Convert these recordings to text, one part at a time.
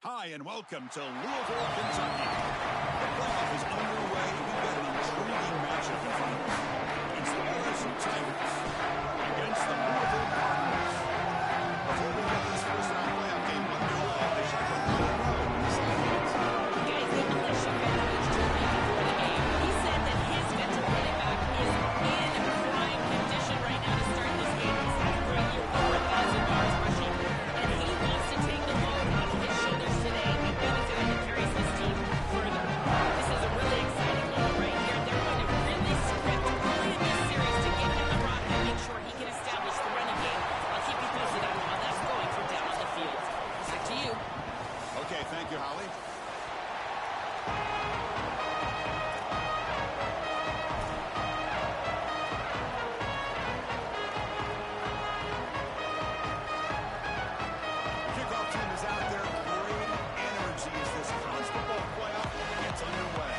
Hi, and welcome to Louisville, Kentucky. The playoff is underway. We've got an intriguing matchup in front of us. It's the LSU Tigers against the Louisville Cardinals. Before we get this first-round playoff game underway, I should let you know the sidelines. Guys, the LSU head coach told me before the game, he said that his veteran running back is in prime condition right now to start this game. He's had a great year, over 1,000 yards rushing, and he wants to take the load off his shoulders today and be the guy that carries this team further. This is a really exciting moment right here. They're going to really script early in this series to get him the rock and make sure he can establish the running game. I'll keep you posted on how that's going from down on the field. Back to you. Okay, thank you, Holly. Kickoff team is out there. Great energy as this college football playoff gets underway.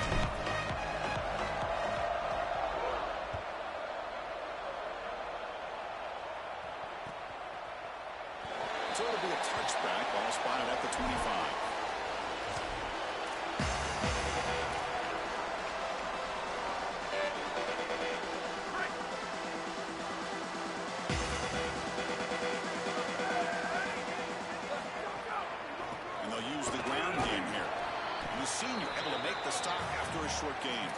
So it'll be a touchback. Ball spotted at the 25. And they'll use the ground game here. And the senior able to make the stop after a short game.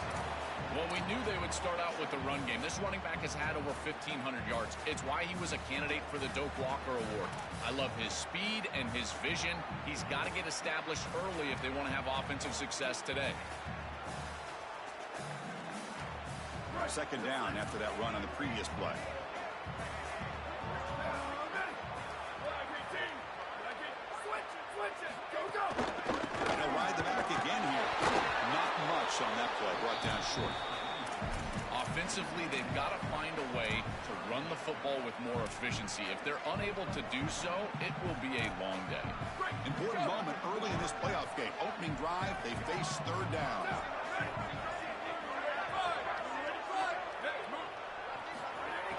Well, we knew they would start out with the run game. This running back has had over 1,500 yards. It's why he was a candidate for the Doak Walker Award. I love his speed and his vision. He's got to get established early if they want to have offensive success today. Second down after that run on the previous play. And he'll ride the back again here. Not much on that play. Brought down short. Offensively, they've got to find a way to run the football with more efficiency. If they're unable to do so, it will be a long day. Important moment early in this playoff game. Opening drive, they face third down.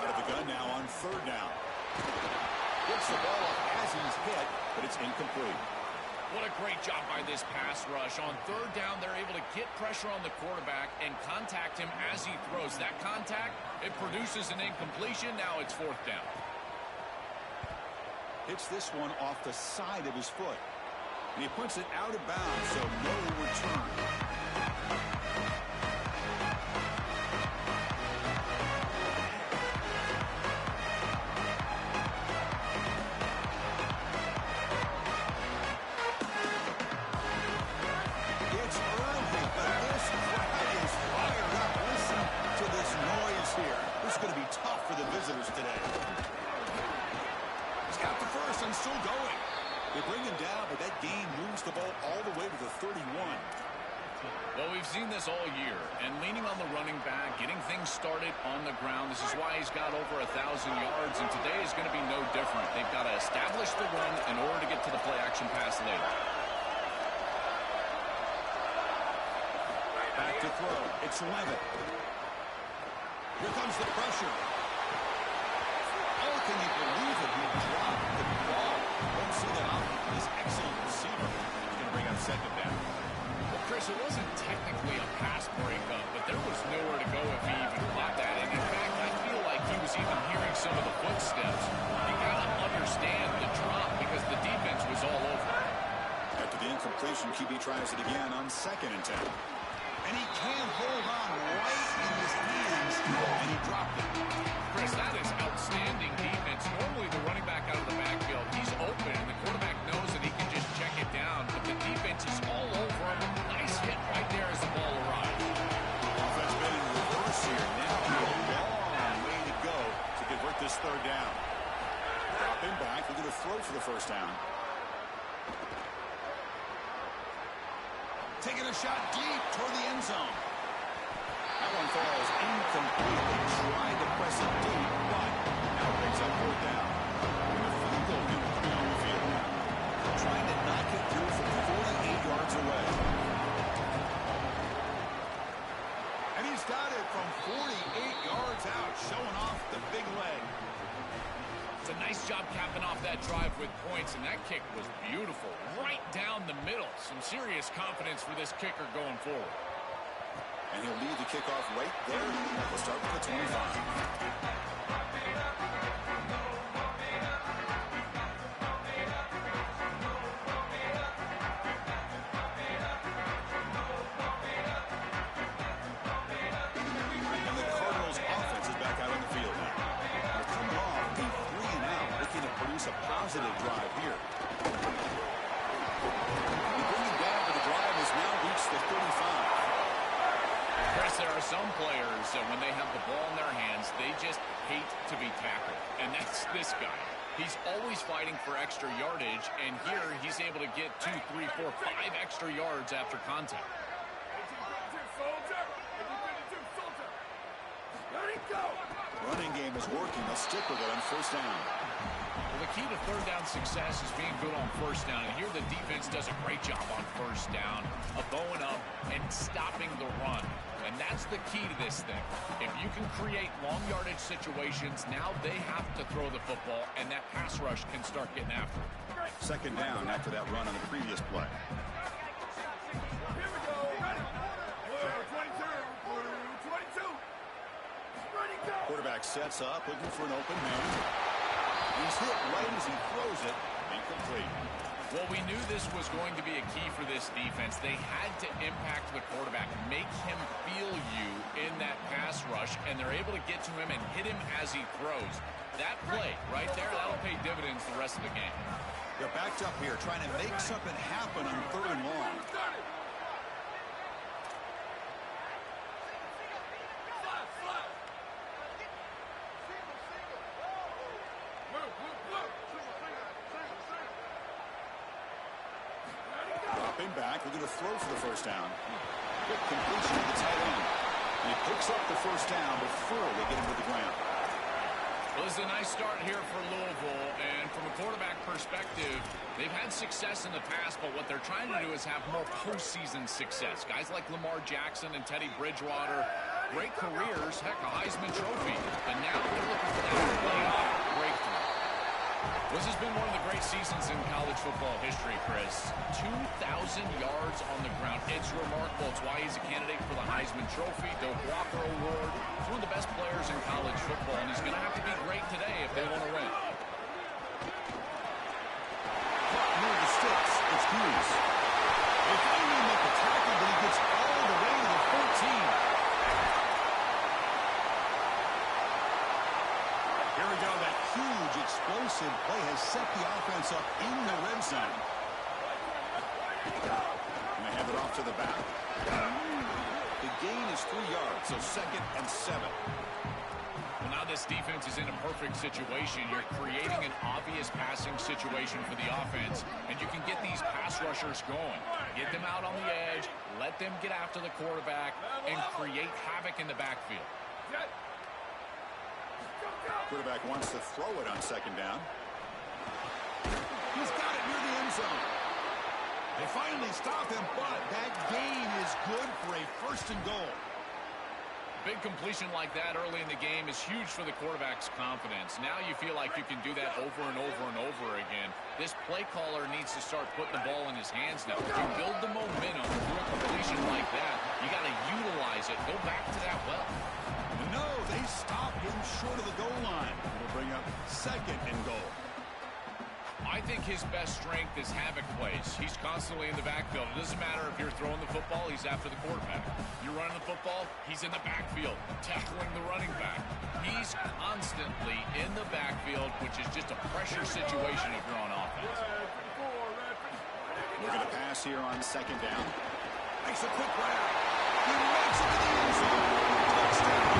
Out of the gun now on third down. Gets the ball up as he's hit, but it's incomplete. What a great job by this pass rush. On third down, they're able to get pressure on the quarterback and contact him as he throws. That contact, it produces an incompletion. Now it's fourth down. Hits this one off the side of his foot. And he puts it out of bounds, so no return. Well, we've seen this all year, and leaning on the running back, getting things started on the ground. This is why he's got over 1,000 yards, and today is going to be no different. They've got to establish the run in order to get to the play-action pass later. Back to throw. It's Levitt. Here comes the pressure. Oh, can you believe it? He dropped the ball. Don't see that out. He's excellent receiver. He's going to bring up second down. Well, Chris, it wasn't technically a pass breakup, but there was nowhere to go if he even caught that. And in fact, I feel like he was even hearing some of the footsteps. You got to understand the drop because the defense was all over. After the incompletion, QB tries it again on 2nd and 10. And he can't hold on right in his hands, and he dropped it. Chris, that is outstanding defense. Normally the running back out of the backfield, he's open, and the quarterback knows that he can just check it down, but the defense is all over him. Nice hit right there as the ball arrived. Offense been in reverse here. Now a long way to go to convert this third down. Drop him back. We're going to throw for the first down. Taking a shot deep toward the end zone. That one falls incomplete. They tried to press it deep, but now it brings up fourth down. And the field goal unit coming on the field. Trying to knock it through from 48 yards away. And he's got it from 48 yards out, showing off the big leg. It's a nice job capping off that drive with points, and that kick was beautiful. Right down the middle. Some serious confidence for this kicker going forward. And he'll lead the kickoff right there. We'll start with the 25. A positive drive here. The bringing down for the drive has now reached the 35. Chris, there are some players that when they have the ball in their hands, they just hate to be tackled. And that's this guy. He's always fighting for extra yardage, and here he's able to get 2, 3, 4, 5 extra yards after contact. Running game is working. They'll stick with it on first down. Well, the key to third down success is being good on first down. And here the defense does a great job on first down of bowing up and stopping the run. And that's the key to this thing. If you can create long yardage situations, now they have to throw the football, and that pass rush can start getting after it. Second down after that run on the previous play. Quarterback sets up, looking for an open man. He's hit right as he throws it. Incomplete. Well, we knew this was going to be a key for this defense. They had to impact the quarterback, make him feel you in that pass rush, and they're able to get to him and hit him as he throws. That play right there, that'll pay dividends the rest of the game. They're backed up here, trying to make something happen on third and long. Back, looking to throw for the first down. Quick completion to the tight end. And he picks up the first down before they get him to the ground. Well, this is a nice start here for Louisville, and from a quarterback perspective, they've had success in the past, but what they're trying to do is have more postseason success. Guys like Lamar Jackson and Teddy Bridgewater, great careers, heck, a Heisman Trophy, and now they're looking for that playoff breakthrough. This has been one of the great seasons in college football history, Chris. 2,000 yards on the ground. It's remarkable. It's why he's a candidate for the Heisman Trophy, Doak Walker Award. He's one of the best players in college football, and he's going to have to be great today if they want to win. Near the sticks, it's Hughes. They finally make the tackle, but he gets all the way to the 14. Here we go. That huge, explosive play has set the offense up in the red zone. And they hand it off to the back. The gain is 3 yards, so 2nd and 7. Well, now this defense is in a perfect situation. You're creating an obvious passing situation for the offense, and you can get these pass rushers going. Get them out on the edge, let them get after the quarterback, and create havoc in the backfield. Quarterback wants to throw it on second down. He's got it near the end zone. They finally stop him, but that gain is good for a 1st and goal. Big completion like that early in the game is huge for the quarterback's confidence. Now you feel like you can do that over and over and over again. This play caller needs to start putting the ball in his hands now. If you build the momentum through a completion like that, you got to utilize it. Go back to that well. No, they stop him short of the goal line. It'll bring up 2nd and goal. I think his best strength is havoc plays. He's constantly in the backfield. It doesn't matter if you're throwing the football, he's after the quarterback. You're running the football, he's in the backfield, tackling the running back. He's constantly in the backfield, which is just a pressure situation if you're on offense. We're going to pass here on 2nd down. Makes a quick grab. He makes it to the end zone. Touchdown.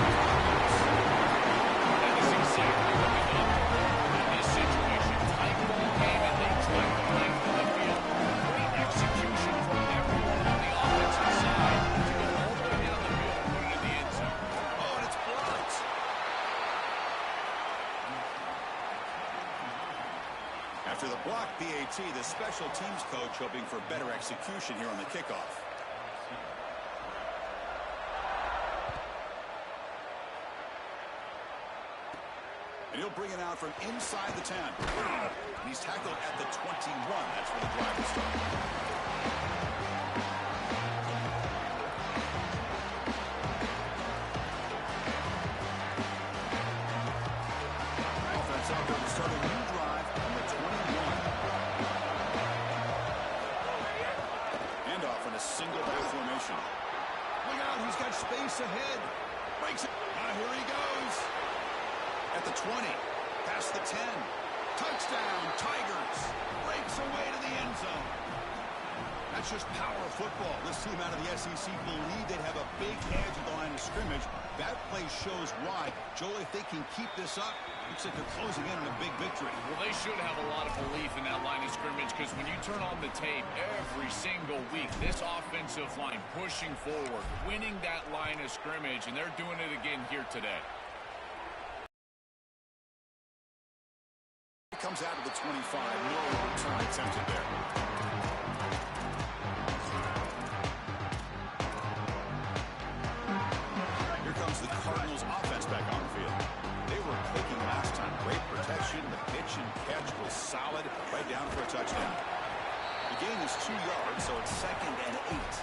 That is exactly what we need in this situation. Tight ball game, and they try to play for the field. Great execution from everyone on the offensive side to go all the way down the field and put it in the end zone. Oh, and it's blocked. After the block PAT, the special teams coach hoping for better execution here on the kickoff. And he'll bring it out from inside the 10. And he's tackled at the 21. That's where the drive will start. Offense out there to start a new drive on the 21. Handoff in a single back formation. Look out, he's got space ahead. Breaks it. Here he goes. At the 20, past the 10. Touchdown, Tigers. Breaks away to the end zone. That's just power of football. This team out of the SEC believe they'd have a big edge at the line of scrimmage. That play shows why. Joel, if they can keep this up, looks like they're closing in on a big victory. Well, they should have a lot of belief in that line of scrimmage because when you turn on the tape every single week, this offensive line pushing forward, winning that line of scrimmage, and they're doing it again here today. Comes out of the 25. No return attempted there. Here comes the Cardinals offense back on the field. They were clicking last time. Great protection. The pitch and catch was solid. Right down for a touchdown. The gain is 2 yards, so it's 2nd and 8.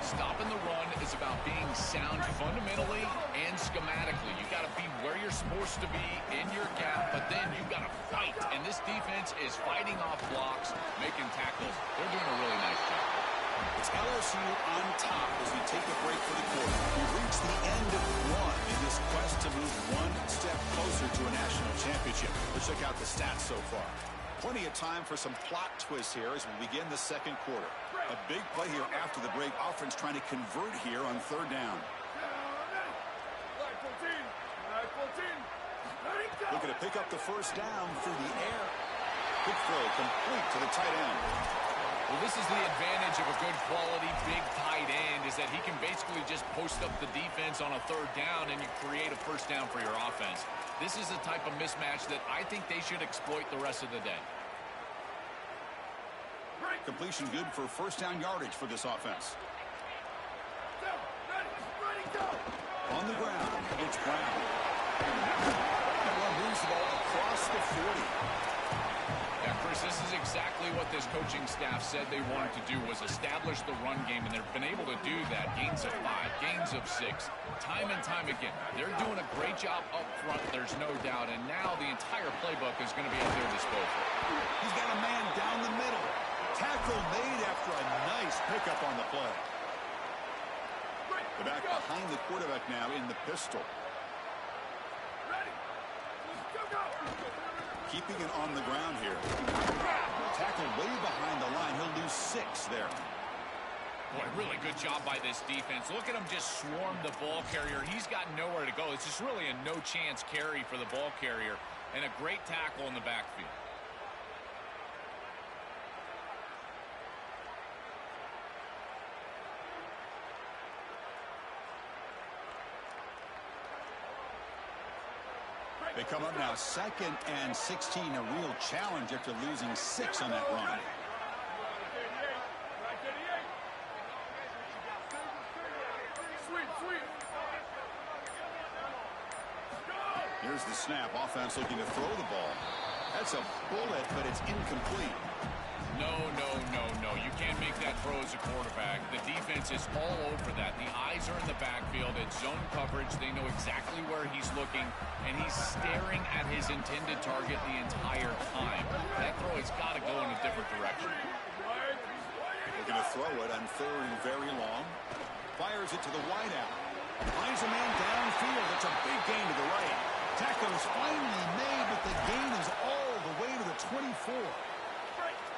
Stopping the run is about being sound fundamentally and schematically. You got to be where you're supposed to be in your gap, but then you got to fight. And this defense is fighting off blocks, making tackles. They're doing a really nice job. It's LSU on top as we take a break for the quarter. We've reached the end of one in this quest to move one step closer to a national championship. Let's check out the stats so far. Plenty of time for some plot twists here as we begin the second quarter. A big play here after the break. Offense trying to convert here on 3rd down. Looking to pick up the first down through the air. Quick throw complete to the tight end. Well, this is the advantage of a good quality big tight end is that he can basically just post up the defense on a 3rd down and you create a first down for your offense. This is a type of mismatch that I think they should exploit the rest of the day. Completion good for first down yardage for this offense. On the ground, it's Brown. That one moves the ball across the 40. Yeah, Chris, this is exactly what this coaching staff said they wanted to do was establish the run game, and they've been able to do that. Gains of 5, gains of 6, time and time again. They're doing a great job up front, there's no doubt, and now the entire playbook is going to be at their disposal. He's got a man down the middle. Tackle made after a nice pickup on the play. They're back behind the quarterback now in the pistol. Keeping it on the ground here. Tackle way behind the line. He'll lose 6 there. Boy, really good job by this defense. Look at him just swarm the ball carrier. He's got nowhere to go. It's just really a no-chance carry for the ball carrier and a great tackle in the backfield. They come up now 2nd and 16, a real challenge after losing 6 on that run. Here's the snap. Offense looking to throw the ball. That's a bullet, but it's incomplete. No. You can't make that throw as a quarterback. The defense is all over that. The eyes are in the backfield. It's zone coverage. They know exactly where he's looking, and he's staring at his intended target the entire time. That throw has got to go in a different direction. Looking to throw it on 3rd and very long. Fires it to the wideout. Finds a man downfield. It's a big gain to the right. Tackle is finally made, but the gain is all the way to the 24.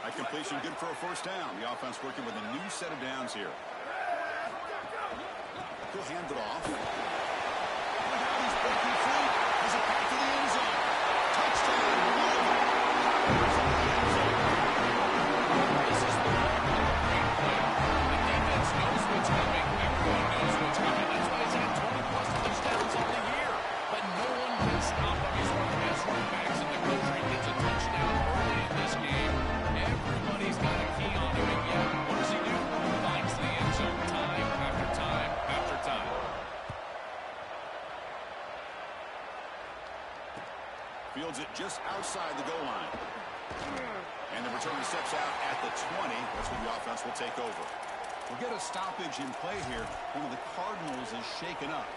That completion good for a first down. The offense working with a new set of downs here. He'll hand it off. Look out, he's breaking free. He's a back to the end zone. Touchdown. This is the great play. The defense knows what's coming. Everyone knows what's coming. That's why he's had 20-plus touchdowns on the year. But no one can stop him. He's one of the best running backs in the country. Gets a touchdown early in this game. Everybody's got a key on him, and yet, what does he do? Finds the end zone time after time after time. just outside the goal line. And the returner steps out at the 20. That's where the offense will take over. We'll get a stoppage in play here. One of the Cardinals is shaken up.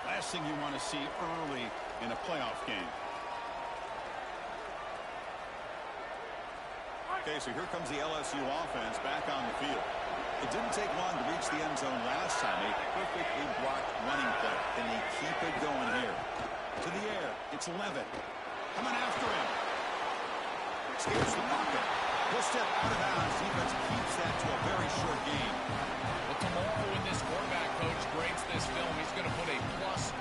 Last thing you want to see early in a playoff game. Okay, so here comes the LSU offense back on the field. It didn't take long to reach the end zone last time. A perfectly blocked running play. Can they keep it going here? To the air. It's Levitt. Coming after him. Escapes the pocket. He'll step out of bounds. Defense keeps that to a very short gain. Well, tomorrow when this quarterback coach grades this film, he's going to put a plus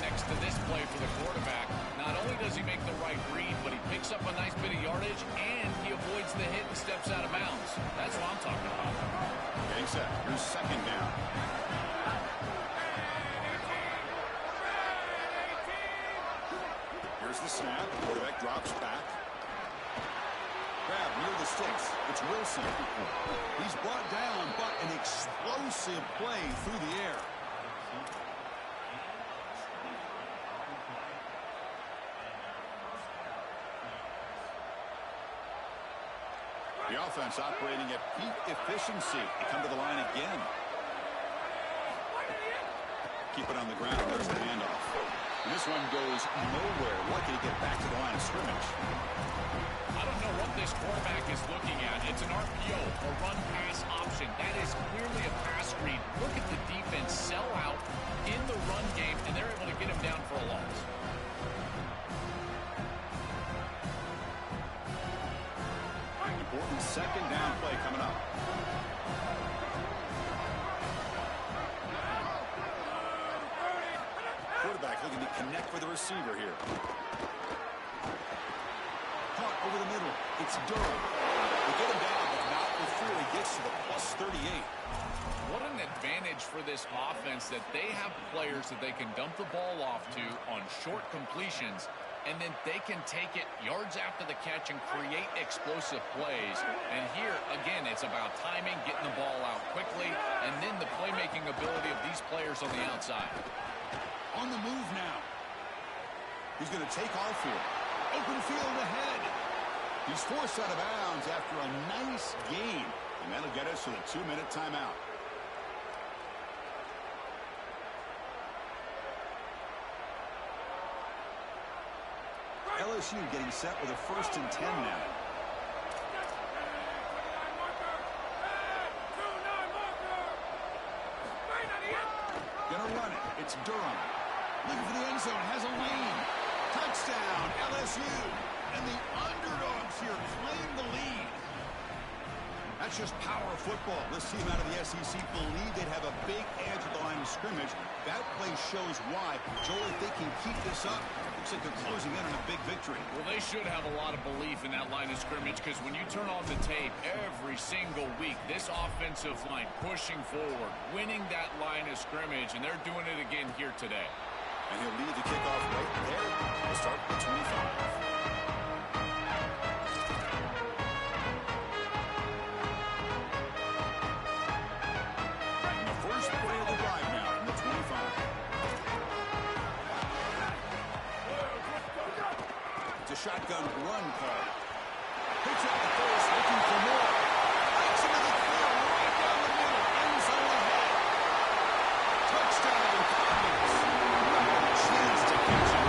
next to this play for the quarterback. Not only does he make the right read, but he picks up a nice bit of yardage, and he avoids the hit and steps out of bounds. That's what I'm talking about. Getting set. Here's second down. Here's the snap. Quarterback drops back. Grab near the sticks. It's Wilson. He's brought down, but an explosive play through the air. The offense operating at peak efficiency. They come to the line again. Keep it on the ground. There's the handoff. And this one goes nowhere. Lucky to get back to the line of scrimmage. I don't know what this quarterback is looking at. It's an RPO, a run-pass option. That is clearly a pass screen. Look at the defense sell out in the run game, and they're able to get him down for a loss. Important second down play coming up. Quarterback looking to connect with the receiver here. Caught over the middle. It's Durham. They get him down, but not before he gets to the plus 38. What an advantage for this offense that they have players that they can dump the ball off to on short completions, and then they can take it yards after the catch and create explosive plays. And here, again, it's about timing, getting the ball out quickly, and then the playmaking ability of these players on the outside. On the move now. He's going to take off here. Open field ahead. He's forced out of bounds after a nice gain. And that'll get us to the 2-minute timeout. LSU getting set with a 1st and 10 now. Gonna run it. It's Durham. Looking for the end zone. Has a lane. Touchdown, LSU. And the underdogs here claim the lead. That's just power of football. This team out of the SEC believe they'd have a big edge at the line of scrimmage. That play shows why. Joel, if they can keep this up, looks like they're closing in on a big victory. Well, they should have a lot of belief in that line of scrimmage, because when you turn on the tape every single week, this offensive line pushing forward, winning that line of scrimmage, and they're doing it again here today. And he'll lead the kickoff right there. We'll start at the 25. Shotgun run call. Picks out the first, looking for more. Breaks into the field, right down the middle. End zone ahead. Touchdown, Cardinals. Chance to catch it.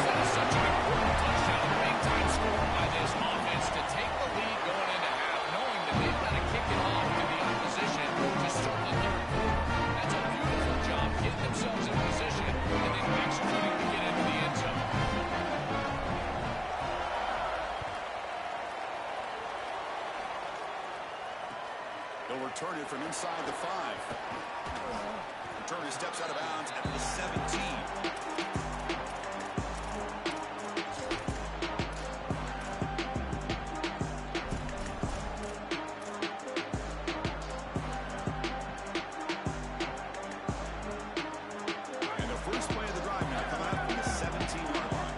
That is such an important touchdown. Big-time score by this offense to take the lead going into half, knowing that they've got to kick it off to the opposition to start the third quarter. That's a beautiful job getting themselves in position and then executing to get into the end zone. They'll return it from inside the 5. Returner steps out of bounds at the 17. And the first play of the drive now coming up from the 17-yard line.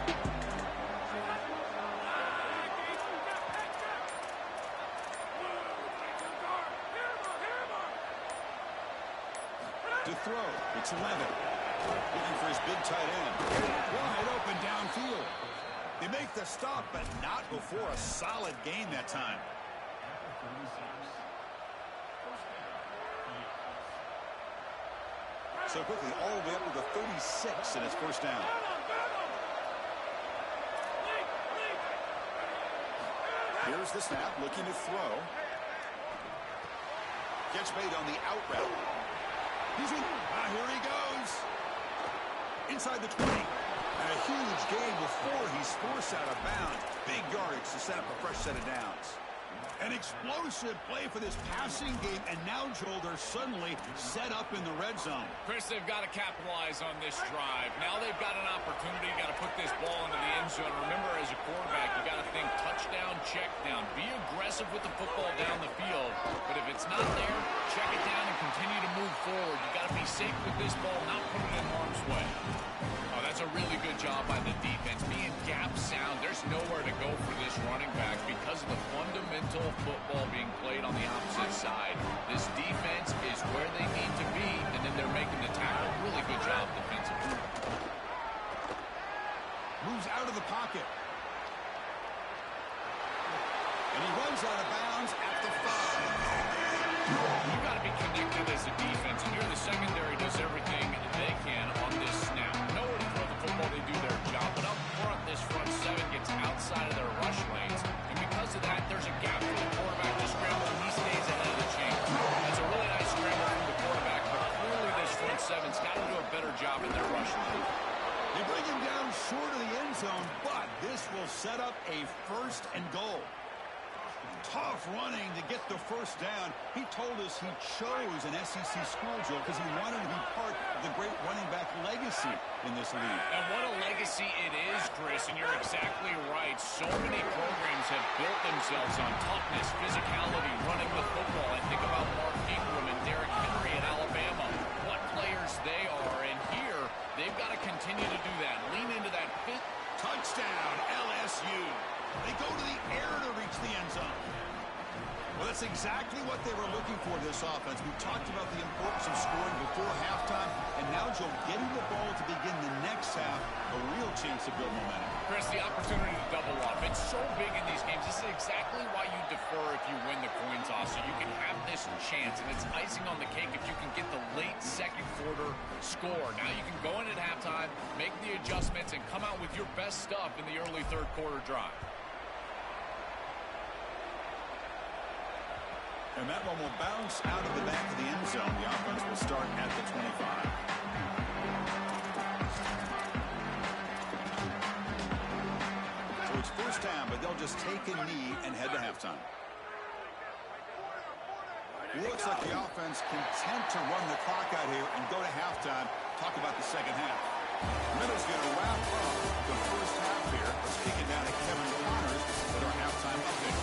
To throw, it's Levitt. Looking for his big tight end. Wide open downfield. They make the stop, but not before a solid gain that time. So quickly, all the way up to the 36, and it's first down. Here's the snap, looking to throw. Gets made on the out route. He's in. Here he goes. Inside the 20. And a huge gain before he's forced out of bounds. Big yardage to set up a fresh set of downs. An explosive play for this passing game, and now, Joel, they're suddenly set up in the red zone. Chris, they've got to capitalize on this drive. Now they've got an opportunity, got to put this ball into the end zone. Remember, as a quarterback, you got to think touchdown, check down. Be aggressive with the football down the field. But if it's not there, check it down and continue to move forward. You got to be safe with this ball, not put it in harm's way. Oh, that's a really good job by the defense. Being gap sound, there's nowhere to go for this running back because of the fundamental football being played on the opposite side. This defense is where they need to be, and then they're making the tackle. Really good job defensively. Moves out of the pocket. And he runs out of bounds at the 5. You got to be connected as a defense, and here the secondary does everything they can on this snap. Nowhere to throw the football, they do their job. But up front, this front 7 gets outside of their rush lanes, and because of that, there's a gap for the quarterback to scramble, and he stays ahead of the chain. That's a really nice scramble from the quarterback, but clearly this front 7's got to do a better job in their rush lane. They bring him down short of the end zone, but this will set up a 1st and goal. Tough running to get the first down. He told us he chose an SEC school, Joe, because he wanted to be part of the great running back legacy in this league. And what a legacy it is, Chris, and you're exactly right. So many programs have built themselves on toughness, physicality, running the football. I think about Mark Ingram and Derrick Henry at Alabama. What players they are, and here they've got to continue to do that. Lean into that fit. Touchdown, LSU. They go to the air to reach the end zone. Well, that's exactly what they were looking for, this offense. We talked about the importance of scoring before halftime, and now, Joe, getting the ball to begin the next half, a real chance to build momentum. Chris, the opportunity to double up. It's so big in these games. This is exactly why you defer if you win the coin toss, so you can have this chance, and it's icing on the cake if you can get the late second quarter score. Now you can go in at halftime, make the adjustments, and come out with your best stuff in the early third quarter drive. And that one will bounce out of the back of the end zone. The offense will start at the 25. So it's first down, but they'll just take a knee and head to halftime. It looks like the offense content to run the clock out here and go to halftime. Talk about the second half. Middle's going to wrap up the first half here. Let's kick it down to Kevin Connors with our halftime update.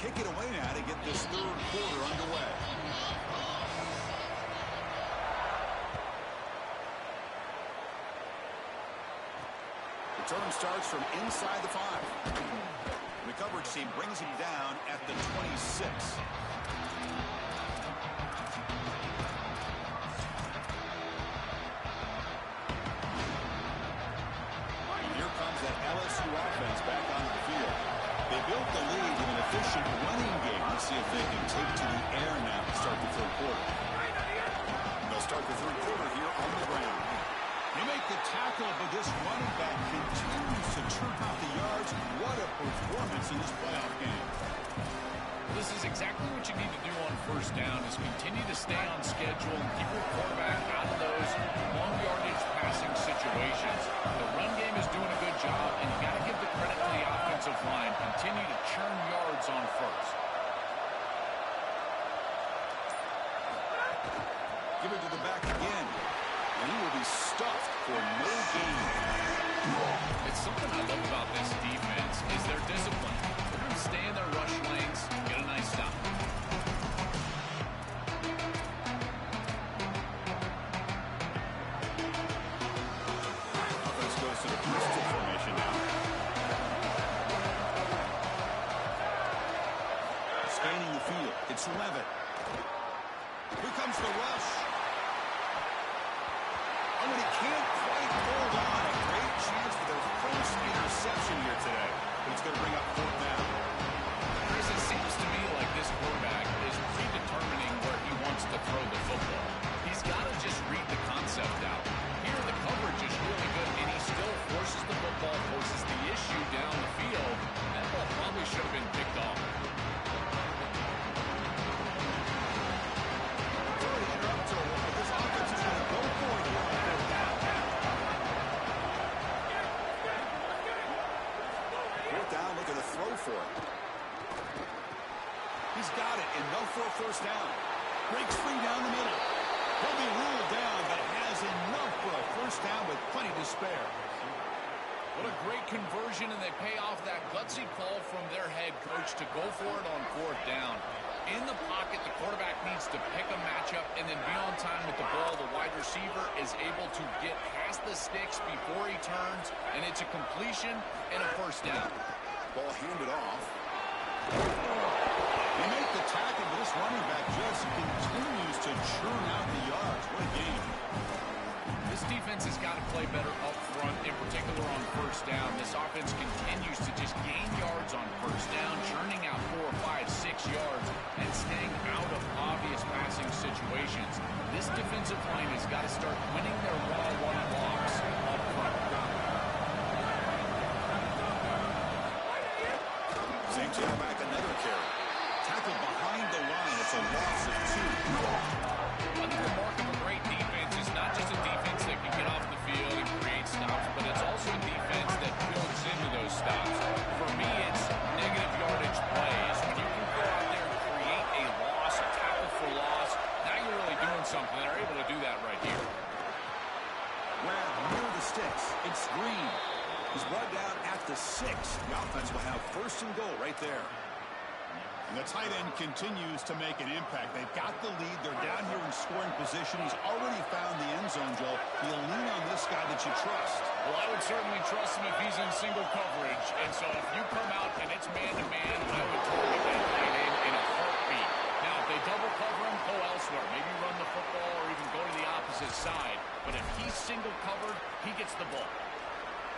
Kick it away now to get this third quarter underway. Return starts from inside the 5. The coverage team brings him down at the 26. And here comes that LSU offense back onto the field. They built the lead with an efficient running game. Let's see if they can take to the air now to start the third quarter. They'll start the third quarter here on the ground. They make the tackle, but this running back continues to churn out the yards. What a performance in this playoff game. This is exactly what you need to do on first down, is continue to stay on schedule and keep your quarterback out of those long yardage passing situations. The run game is doing a good job, and you got to give the credit to the offensive line. Continue to churn yards on first. Give it to the back again, and he will be stuffed for no gain. It's something I love about this defense is their discipline. They're going to stay in their rush lanes, get a nice stop. Offense goes to the pistol formation now. scanning the field. It's Levitt. Here comes the rush. Oh, and he can't quite hold on. A great chance for their first interception here today. But it's going to bring up fourth down. Chris, it seems to me like this quarterback is predetermining where he wants to throw the football. He's got to just read the concept out. Here, the coverage is really good, and he still forces the football, forces the issue down the field. That ball probably should have been picked off. Sorry to interrupt, Joe, but this offense is going to go for it here on fourth down. Fourth down, looking to throw for it. He's got it, enough for a first down. Breaks free down the middle. He'll be ruled down, but has enough for a first down with plenty to spare. What a great conversion, and they pay off that gutsy call from their head coach to go for it on fourth down. In the pocket, the quarterback needs to pick a matchup and then be on time with the ball. The wide receiver is able to get past the sticks before he turns, and it's a completion and a first down. Ball handed off. They make the tackle, but this running back just continues to churn out the yards. What a game. This defense has got to play better up front, in particular on first down. This offense continues to just gain yards on first down, churning out 4, 5, 6 yards, and staying out of obvious passing situations. This defensive line has got to start winning their one-on-one blocks up front. St. John back another carry. Tackled behind the line. It's a loss of 2. I think the mark of a great defense is not just a defense that can get off the field and create stops, but it's also a defense that builds into those stops. For me, it's negative yardage plays. When you can go out there and create a loss, a tackle for loss, now you're really doing something. They're able to do that right here. Grab near the sticks. It's Green. He's brought down at the 6. The offense will have first and goal right there. And the tight end continues to make an impact. They've got the lead. They're down here in scoring position. He's already found the end zone, Joe. You'll lean on this guy that you trust. Well, I would certainly trust him if he's in single coverage. And so if you come out and it's man-to-man, I would target that tight end in a heartbeat. Now, if they double cover him, go elsewhere. Maybe run the football or even go to the opposite side. But if he's single covered, he gets the ball.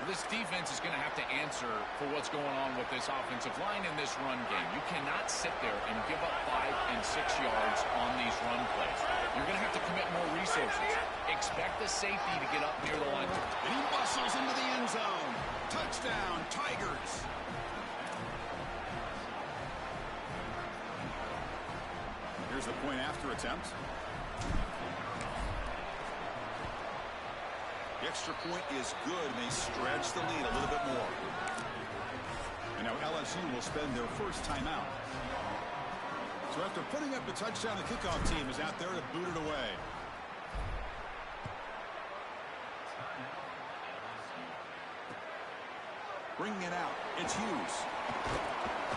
This defense is going to have to answer for what's going on with this offensive line in this run game. You cannot sit there and give up 5 and 6 yards on these run plays. You're going to have to commit more resources. Expect the safety to get up near the line. And he bustles into the end zone. Touchdown, Tigers. Here's the point after attempt. The extra point is good, and they stretch the lead a little bit more. And now LSU will spend their first timeout. So after putting up the touchdown, the kickoff team is out there to boot it away. Bringing it out, it's Hughes.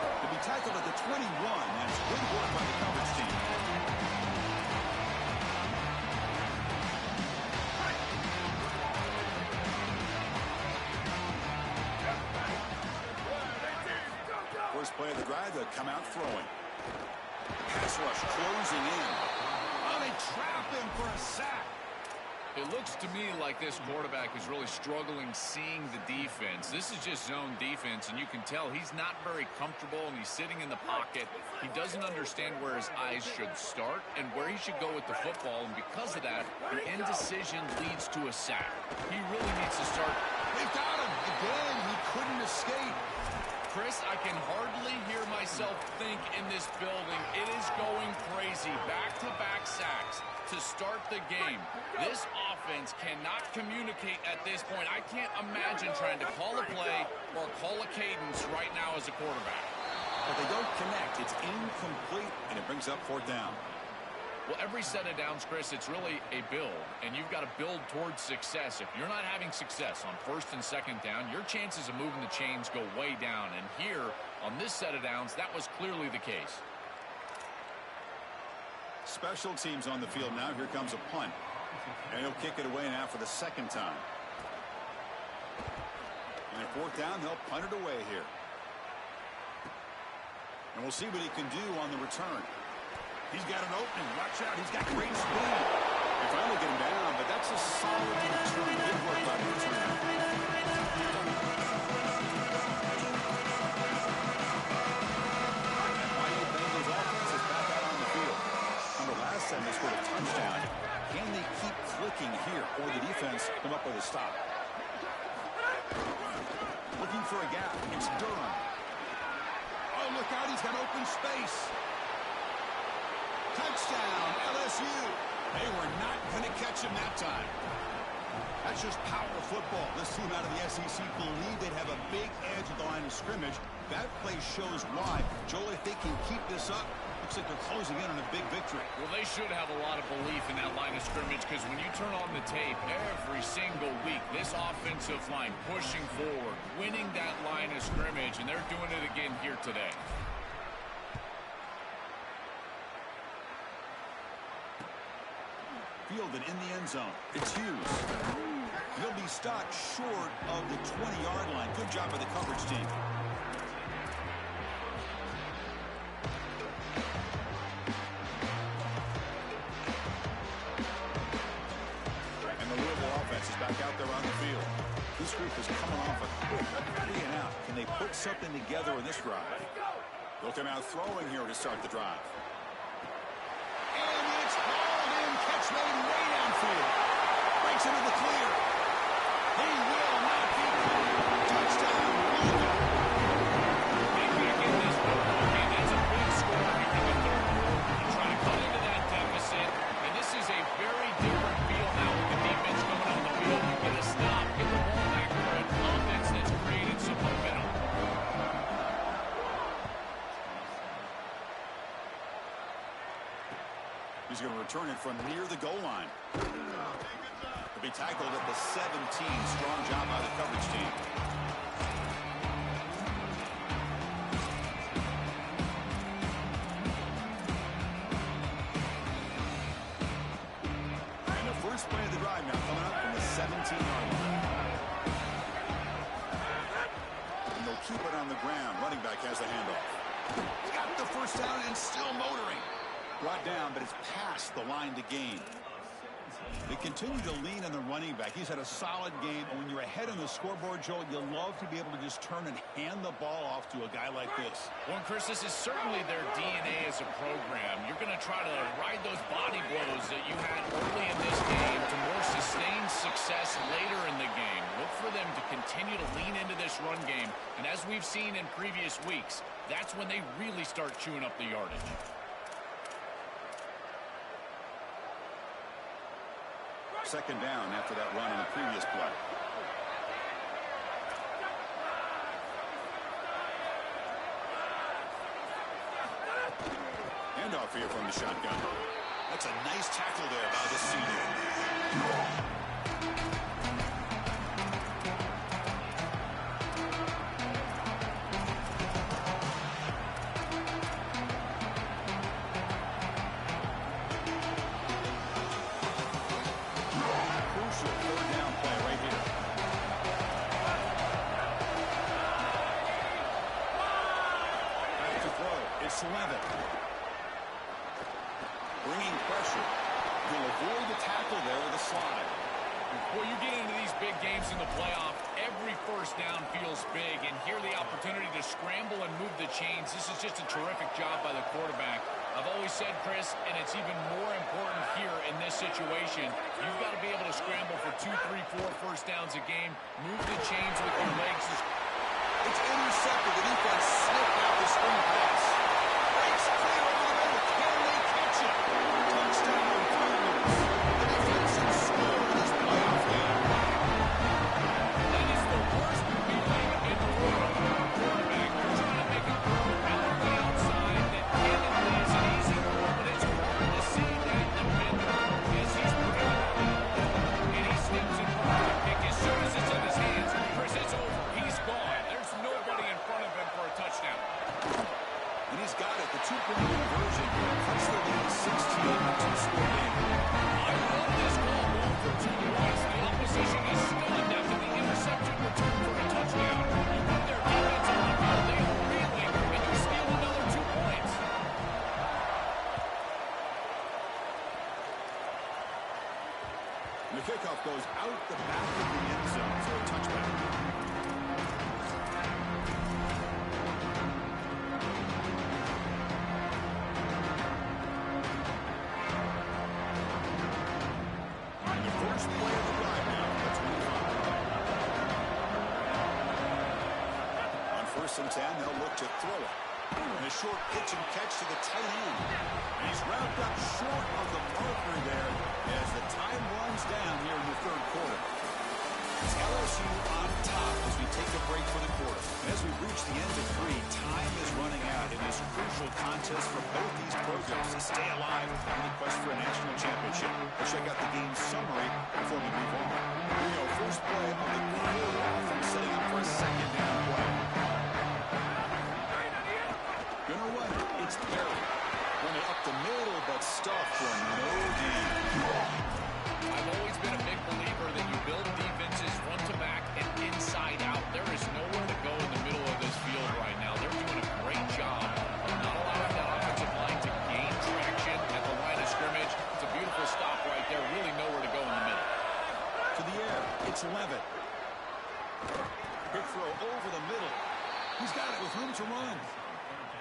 To be tackled at the 21, that's good work by the coverage team. First play of the drive, they'll come out throwing. Pass rush closing in. Oh, they trap him for a sack. It looks to me like this quarterback is really struggling seeing the defense. This is just zone defense, and you can tell he's not very comfortable, and he's sitting in the pocket. He doesn't understand where his eyes should start and where he should go with the football, and because of that, the indecision leads to a sack. He really needs to start. They've got him. Again, he couldn't escape. Chris, I can hardly hear myself think in this building. It is going crazy. Back-to-back sacks to start the game. This offense cannot communicate at this point. I can't imagine trying to call a play or call a cadence right now as a quarterback. But they don't connect. It's incomplete, and it brings up fourth down. Well, every set of downs, Chris, it's really a build, and you've got to build towards success. If you're not having success on first and second down, your chances of moving the chains go way down. And here, on this set of downs, that was clearly the case. Special teams on the field now. Here comes a punt. And he'll kick it away now for the second time. And at fourth down, they'll punt it away here. And we'll see what he can do on the return. He's got an opening. Watch out. He's got great speed. They finally get him down, but that's a solid return. Good work by the returner. And Miami Bengals offense is back out on the field. Remember, last time they scored a touchdown. Can they keep clicking here, or the defense come up with a stop? Looking for a gap. It's Durham. Oh, look out. He's got open space. Touchdown, LSU. They were not going to catch him that time. That's just power football. This team out of the SEC believed they'd have a big edge at the line of scrimmage. That play shows why. Joel, if they can keep this up, looks like they're closing in on a big victory. Well, they should have a lot of belief in that line of scrimmage, because when you turn on the tape every single week, this offensive line pushing forward, winning that line of scrimmage, and they're doing it again here today. Fielded in the end zone. It's Hughes. He'll be stopped short of the 20-yard line. Good job by the coverage team. And the Louisville offense is back out there on the field. This group is coming off a quick 3-and-out. Can they put something together in this drive? They'll come out throwing here to start the drive. And it's hauled in. Catch made way downfield. Breaks into the clear. He will not be cleared. Touchdown, Louisville. They back in this football game. That's a big score here in the third quarter. You try to cut into that deficit, and this is a very different feel now with the defense coming on the field. You get a stop, get the ball back for an offense that's created some momentum. He's going to return it from near the goal line. He'll be tackled at the 17. Strong job by the coverage team. And the first play of the drive now coming up from the 17-yard line. And they'll keep it on the ground. Running back has the handoff. He's got the first down and still motoring. Brought down, but it's past the line to gain. They continue to lean on the running back. He's had a solid game, and when you're ahead on the scoreboard, Joel, you love to be able to just turn and hand the ball off to a guy like this. Well, Chris, this is certainly their DNA as a program. You're going to try to ride those body blows that you had early in this game to more sustained success later in the game. Look for them to continue to lean into this run game, and as we've seen in previous weeks, that's when they really start chewing up the yardage. Second down after that run in the previous play. Handoff here from the shotgun. That's a nice tackle there by the senior. Bringing pressure. He'll avoid the tackle there with a slide. Well, you get into these big games in the playoff, every first down feels big, and here the opportunity to scramble and move the chains. This is just a terrific job by the quarterback. I've always said, Chris, and it's even more important here in this situation, you've got to be able to scramble for 2, 3, 4 first downs a game, move the chains with your legs. It's intercepted. The defense slipped out the screen pass. Breaks clear over the middle. Can they catch it? Touchdown, Cardinals. The defense has scored in this playoff game. That is the worst feeling in the world for a quarterback. You're trying to make a throw out on the outside that candidly is an easy throw, but it's hard to see that defender as he's putting it on the ball, and he steps in front of the pick. As soon as it's in his hands, Chris, it's over. He's gone. There's nobody in front of him for a touchdown. The out the back of the end zone for a touchback. The first play of the drive now, the 25. On 1st and 10, they'll look to throw it. And a short pitch and catch to the tight end. And he's wrapped up short of the marker there as the time runs down here in the 3rd quarter. It's LSU on top as we take a break for the quarter. And as we reach the end of 3, time is running out in this crucial contest for both these programs to stay alive in the quest for a national championship. Let's check out the game summary before we move on. Here we go, first play of the quarter offense setting up for a 2nd down play. Gonna run it. It's Perry. Run it up the middle, but stuffed for no D. I've always been a big believer that you build defenses front to back and inside out. There is nowhere to go in the middle of this field right now. They're doing a great job of not allowing that offensive line to gain traction at the line of scrimmage. It's a beautiful stop right there. Really nowhere to go in the middle. To the air. It's Levitt. Big throw over the middle. He's got it with room to run.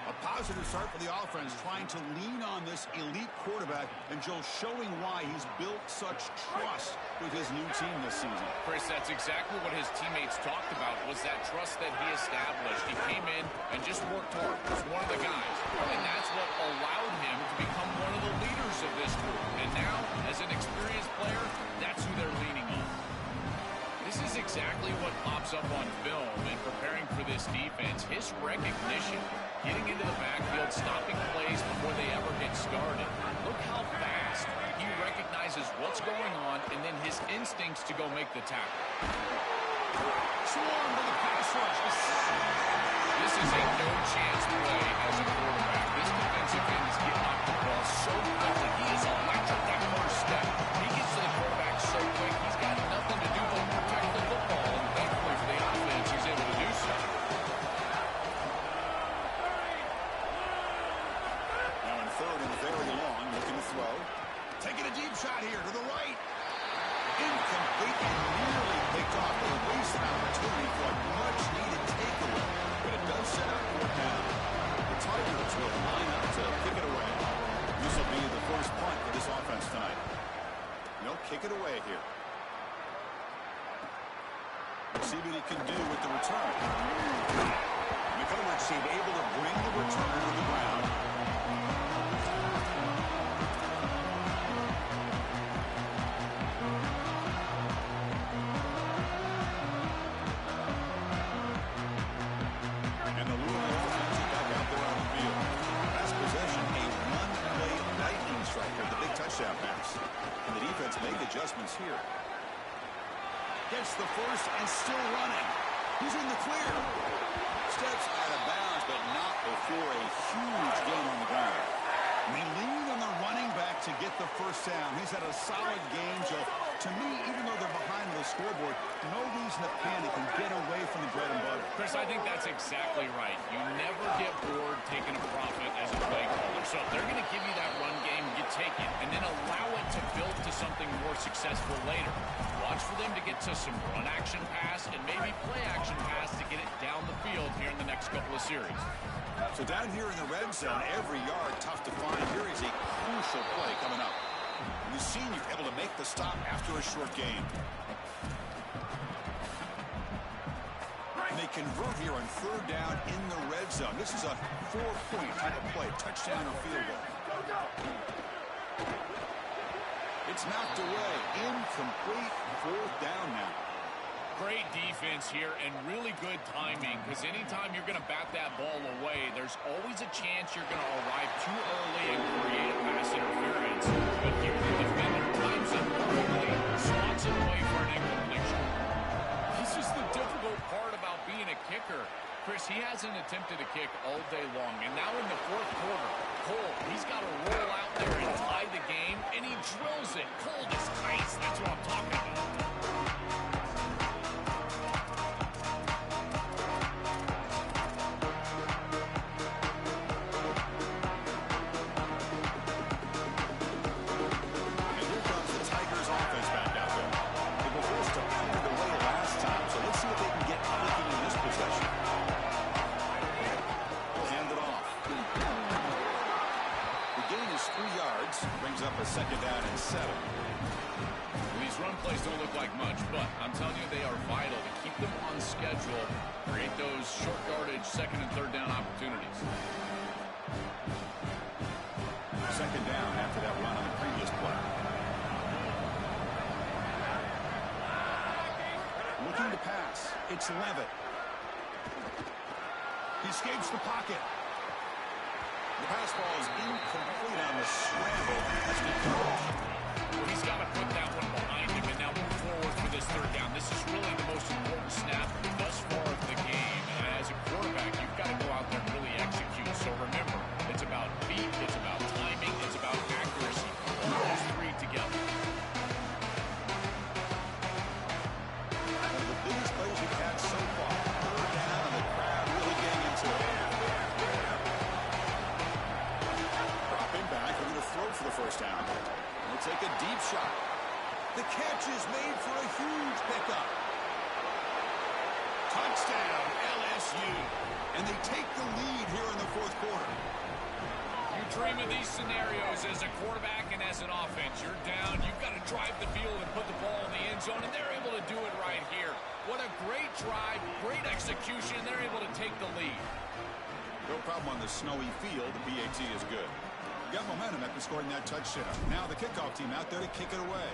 A positive start for the offense, trying to lean on this elite quarterback, and Joe showing why he's built such trust with his new team this season. Chris, that's exactly what his teammates talked about, was that trust that he established. He came in and just worked hard. Was one of the guys. And that's what allowed him to become one of the leaders of this group. And now, as an experienced player, that's who they're leaning on. This is exactly what pops up on film in preparing for this defense. His recognition, getting into the backfield, stopping plays before they ever get started. Look how fast he recognizes what's going on and then his instincts to go make the tackle. Swarm with a pass rush. This is a no-chance play as a quarterback. This defensive end is getting off the ball so quickly. He is electric that first step. He gets to the quarterback so quick, he's got nothing to do but protect the football. And thankfully for the offense, he's able to do so. Now in 3rd and very long, looking to throw. Taking a deep shot here to the right. Incomplete and nearly picked off. A waste opportunity for a much-needed takeaway. But it does set up 4th down. The Tigers will line up to kick it away. This will be the first punt for this offense tonight. They'll kick it away here. Let's see what he can do with the return. McCullough seemed able to bring the returner to the ground. And the Louisville offense is back out there on the field. Last possession, a one-play lightning strike with the big touchdown pass. And the defense made adjustments here. Gets the first and still running. He's in the clear. Steps out of bounds, but not before a huge gain on the ground. They lean on the running back to get the first down. He's had a solid game, Joe. To me, even though they're behind the scoreboard, no reason to panic and get away from the bread and butter. Chris, I think that's exactly right. You never get bored taking a profit as a play caller. So if they're going to give you that run game, you take it, and then allow it to build to something more successful later. Watch for them to get to some run action pass and maybe play action pass to get it down the field here in the next couple of series. So down here in the red zone, every yard tough to find. Here is a crucial play coming up. The senior able to make the stop after a short gain. And they convert here on 3rd down in the red zone. This is a 4-point type of play, touchdown or field goal. It's knocked away, incomplete, 4th down now. Great defense here and really good timing, because anytime you're going to bat that ball away, there's always a chance you're going to arrive too early and create a pass interference. But here the defender times it perfectly, slots it away for an incompletion. This is the difficult part about being a kicker. Chris, he hasn't attempted a kick all day long, and now in the 4th quarter, Cole, he's got to roll out there and tie the game, and he drills it. Cold as ice, that's what I'm talking about. schedule, create those short yardage second and third down opportunities. Second down after that run on the previous play. Looking to pass. It's Levitt. He escapes the pocket. The pass ball is incomplete on the scramble. That's Well, he's got to put that one behind him and now move forward for this third down. This is really the most important snap thus far of the game. As a quarterback, you've got to go out there and really execute. So remember, it's about feet, it's about timing, it's about accuracy. All those three together. one of the biggest plays we've had so far. Third down, and the crowd really getting into it. Dropping back, we're going to throw for the first down. We'll take a deep shot. The catch is made for a huge pickup. Touchdown, LSU. And they take the lead here in the fourth quarter. You dream of these scenarios as a quarterback and as an offense. You're down, you've got to drive the field and put the ball in the end zone, and they're able to do it right here. What a great drive, great execution. They're able to take the lead. No problem on the snowy field. The PAT is good. Got momentum after scoring that touchdown. Now the kickoff team out there to kick it away.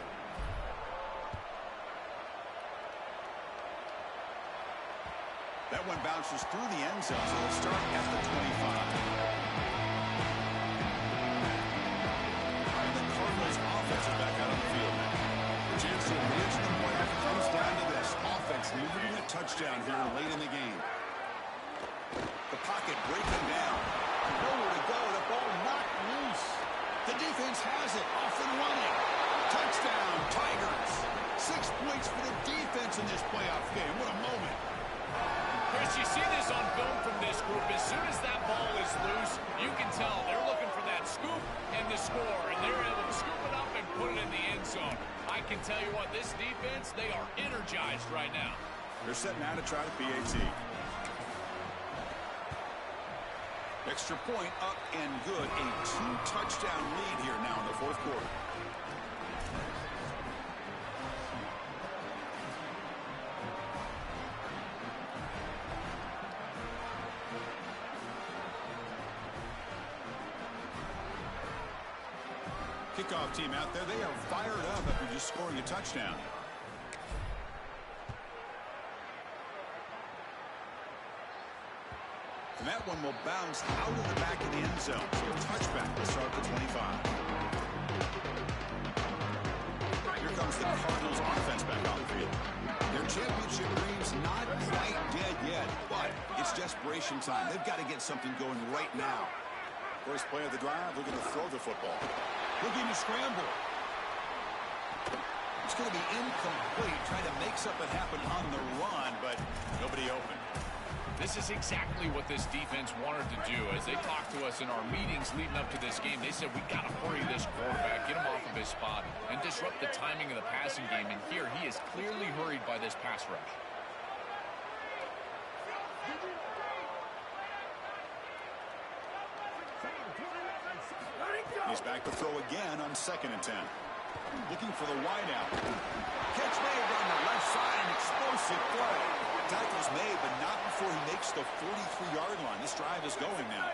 That one bounces through the end zone, so it'll start at the 25. And the Cardinals offense is back out on the field. The chance to advance the playoff comes down to this. Offense needing a touchdown here late in the game. The pocket breaking down. Nowhere to go. The ball knocked loose. The defense has it. Off and running. Touchdown, Tigers. 6 points for the defense in this playoff game. What a moment. Chris, you see this on film from this group. As soon as that ball is loose, you can tell they're looking for that scoop and the score, and they're able to scoop it up and put it in the end zone. I can tell you what, this defense, they are energized right now. They're setting out to try the PAT. Extra point up and good. A 2-touchdown lead here now in the fourth quarter. Kickoff team out there. They are fired up after just scoring a touchdown. And that one will bounce out of the back of the end zone. So a touchback will start at the 25. Here comes the Cardinals offense back on the field. Their championship dreams not quite dead yet, but it's desperation time. They've got to get something going right now. First play of the drive, looking to throw the football. Looking to scramble. It's going to be incomplete, trying to make something happen on the run, but nobody open. This is exactly what this defense wanted to do. As they talked to us in our meetings leading up to this game, they said, we got to hurry this quarterback, get him off of his spot, and disrupt the timing of the passing game. And here, he is clearly hurried by this pass rush. He's back to throw again on 2nd and 10. Looking for the wideout. Catch made on the left side, an explosive play. Tackle's made, but not before he makes the 43-yard line. This drive is going now.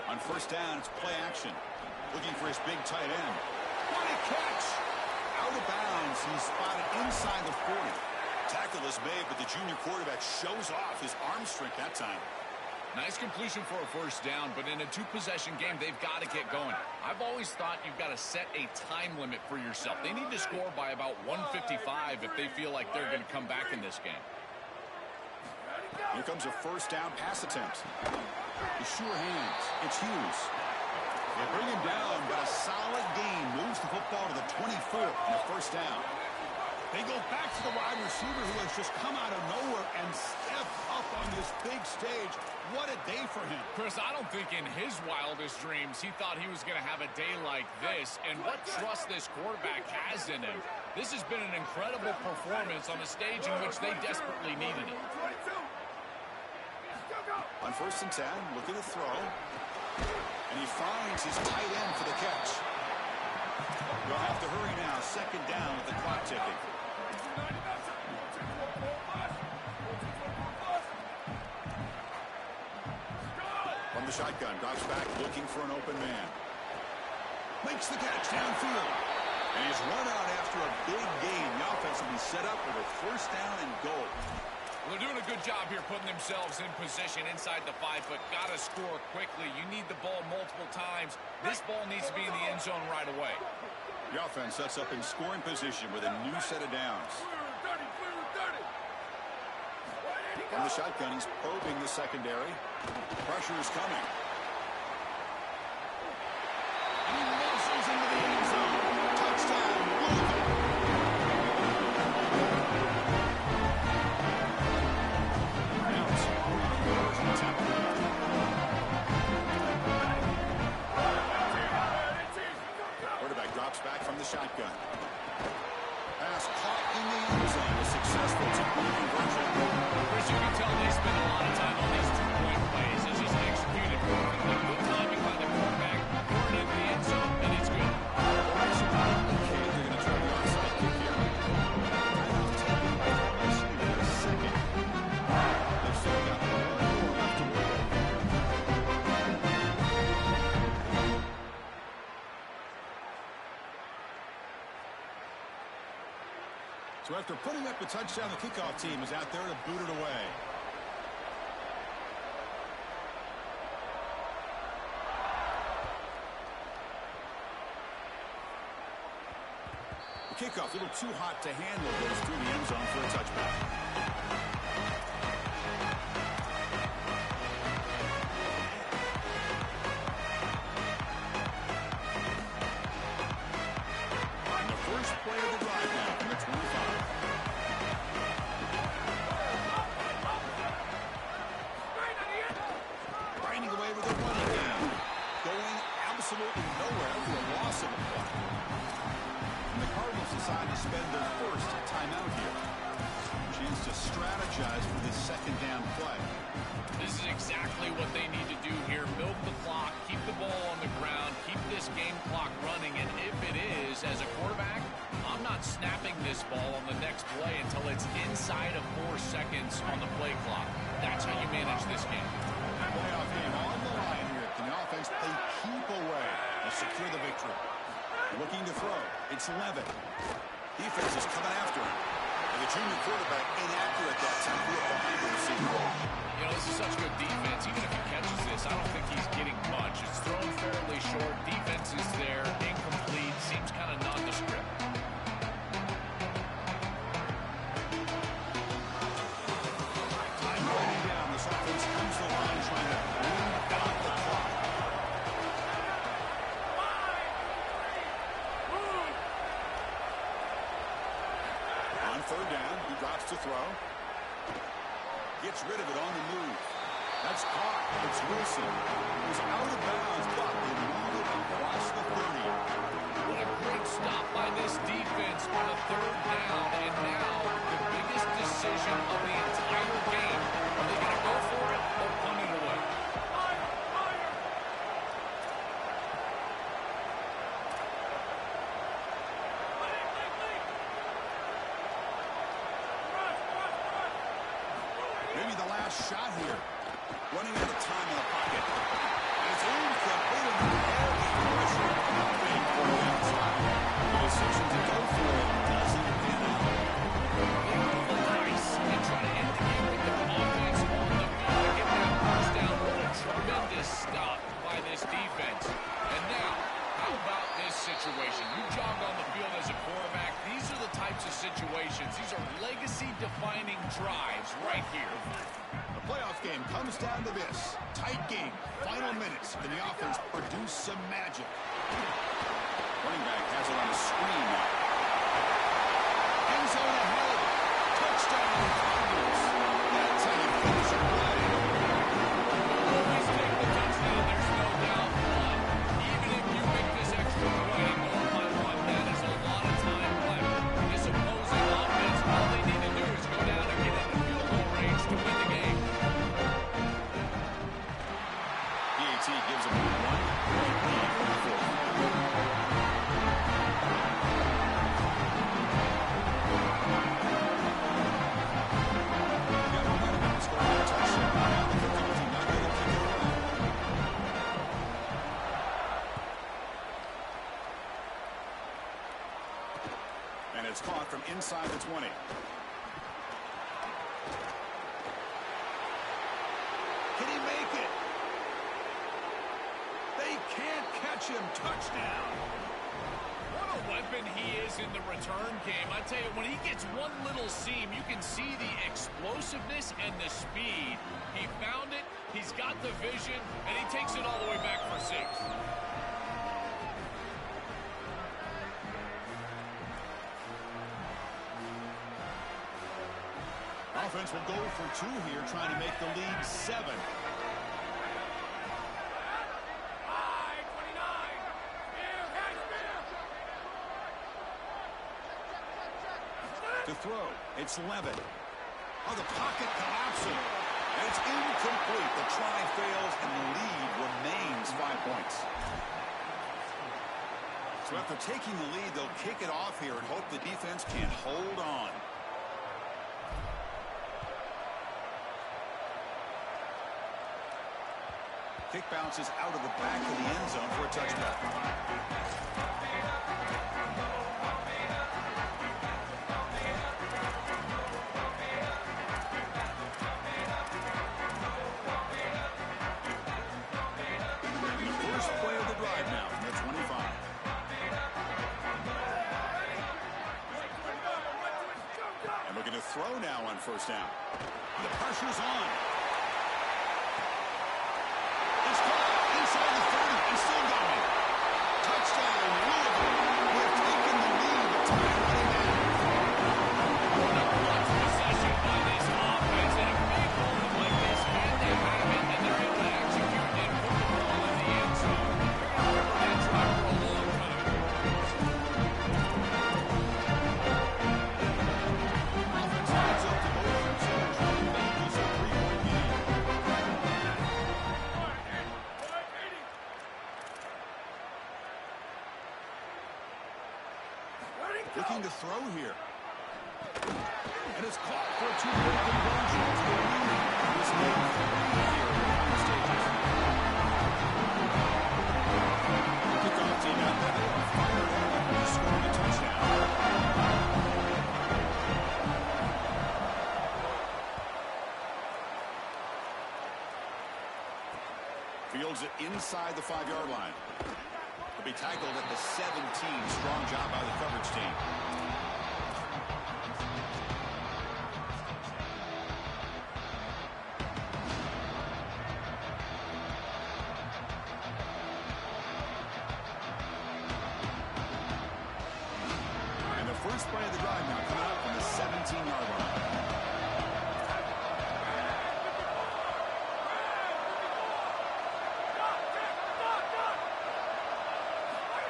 On first down, it's play action. Looking for his big tight end. What a catch! Out of bounds. He's spotted inside the 40. Tackle is made, but the junior quarterback shows off his arm strength that time. Nice completion for a first down, but in a two-possession game, they've got to get going. I've always thought you've got to set a time limit for yourself. They need to score by about 155 if they feel like they're going to come back in this game. Here comes a first down pass attempt. With sure hands, it's Hughes. They bring him down, but a solid gain moves the football to the 24 and a first down. They go back to the wide receiver who has just come out of nowhere and stepped up on this big stage. What a day for him. Chris, I don't think in his wildest dreams he thought he was going to have a day like this. And what trust this quarterback has in him. This has been an incredible performance on a stage in which they desperately needed it. On first and 10, looking to throw. And he finds his tight end for the catch. second down with the clock ticking. From the shotgun, drops back looking for an open man. Makes the catch downfield. And he's run out after a big gain. The offense will be set up with a first down and goal. Well, they're doing a good job here putting themselves in position inside the 5, but got to score quickly. You need the ball multiple times. This ball needs to be in the end zone right away. The offense sets up in scoring position with a new set of downs. From the shotgun, he's probing the secondary. Pressure is coming. And he muscles into the end zone. Touchdown, Louisville. Now it's conversion attempt. Quarterback drops back from the shotgun. Pass caught in the end zone. A successful two-point conversion. Chris, you can tell they spend a lot of time on these two-point plays. It's just executed perfectly. Good timing by the quarterback. Throw it in the end zone, and it's good. Okay, they're going to try the onside kick here. Timeout taken by a second. They've still got one more left to work with. So after putting up a touchdown, the kickoff team is out there to boot it away. The kickoff, a little too hot to handle, goes through the end zone for a touchback. And the first play of the drive now from the 25. Grinding away with a running game. Going absolutely nowhere with a loss of a play. And the Cardinals decide to spend their first timeout here. Chance to strategize for this second down play. This is exactly what they need to do here. Milk the clock, keep the ball on the ground, keep this game clock running, and if it is, as a quarterback, I'm not snapping this ball on the next play until it's inside of 4 seconds on the play clock. That's how you manage this game. Playoff game on the line here. Can the offense play keep away and secure the victory? Looking to throw. It's Levitt. Defense is coming after him. And the junior quarterback inaccurate that time. Behind the receiver. You know, this is such good defense. Even if he catches this, I don't think he's getting much. It's thrown fairly short. Defense is there. Incomplete. Seems kind of nondescript. Time winding down. This offense comes to the line trying to bring out the clock. On third down, he drops to throw. Gets rid of it on the move. That's caught. It's Wilson. It was out of bounds, but they moved it across the 30. What a great stop by this defense for the third down. And now the biggest decision of the entire game. Are they going to go for it or punt it away? Maybe the last shot here. Running out of time in the pocket. And it's incomplete in the air. Pressure coming for the outside. The decision to go for it doesn't pan out. Nice. And try to end the game with their offense on the field to get that first down. What a tremendous stop by this defense. And now, how about this situation? You jog on the field as a quarterback. These are the types of situations. These are legacy-defining drives right here. The playoff game comes down to this. Tight game. Final minutes. Can the offense produce some magic? Running back has it on a screen now. End zone ahead. Touchdown Cardinals. That's how you finish a play. Always take the touchdown, there's no doubt. But even if you make this extra play and go up by one, that is a lot of time left. This opposing offense, all they need to do is go down and get into field goal range to win the game. PAT gives them a 1-point lead in the fourth. And it's caught from inside the 20. Can he make it? They can't catch him. Touchdown. What a weapon he is in the return game. I tell you, when he gets one little seam, you can see the explosiveness and the speed. He found it, he's got the vision, and he takes it all the way back for 6. Offense will go for 2 here, trying to make the lead 7. To throw, it's Levin. Oh, the pocket collapsing. And it's incomplete. The try fails, and the lead remains 5 points. So after taking the lead, they'll kick it off here and hope the defense can hold on. Kick bounces out of the back of the end zone for a touchdown. Throw now on first down. The pressure's on. It's caught inside the 30 and still going. Touchdown, Louisville. We've taken the lead with time running down. What a clutch possession by this offense. In a big moment like this, can they have it, and they're able to execute and put the ball in the end zone. They're going to remember that drive for a long time. Looking to throw here. And it's caught for a 2-point conversion to the lead. This made 3 here in the final stages. Kickoff team out there. They are fired up after scoring a touchdown. Fields it inside the 5-yard line. Will be tackled at the 17. Strong job by the coverage team. And the first play of the drive now coming up from the 17-yard line.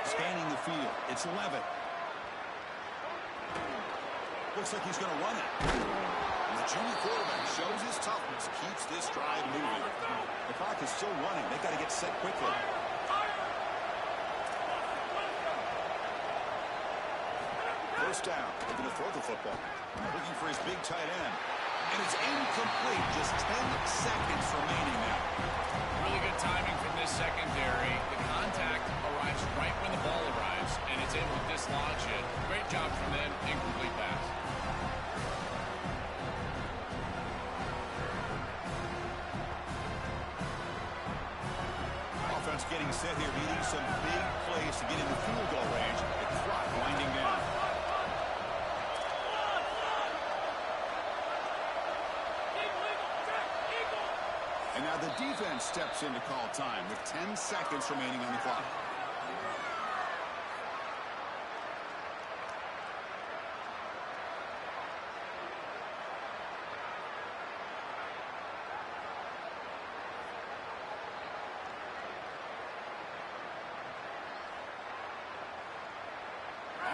Scanning the field. It's Levitt. Looks like he's going to run it. And the junior quarterback shows his toughness, keeps this drive moving. The clock is still running. They got to get set quickly. First down. They're going to throw the football. Looking for his big tight end. And it's incomplete. Just 10 seconds remaining now. Really good timing from this secondary. The contact arrives right when the ball arrives, and it's able to dislodge it. Great job from them. Incomplete pass. Offense getting set here, needing some big plays to get in the field goal range. The clock winding down. And now the defense steps in to call time with 10 seconds remaining on the clock.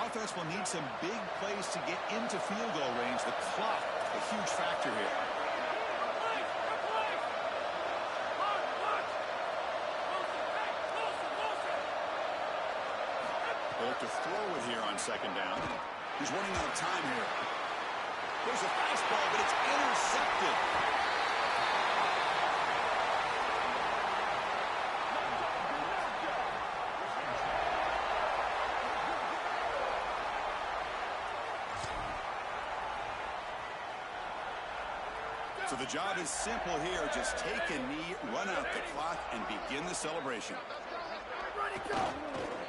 Offense will need some big plays to get into field goal range. The clock, a huge factor here. They look to throw it here on second down. He's running out of time here. There's a fastball, but it's intercepted. So the job is simple here. Just take a knee, run out the clock, and begin the celebration. Ready, go!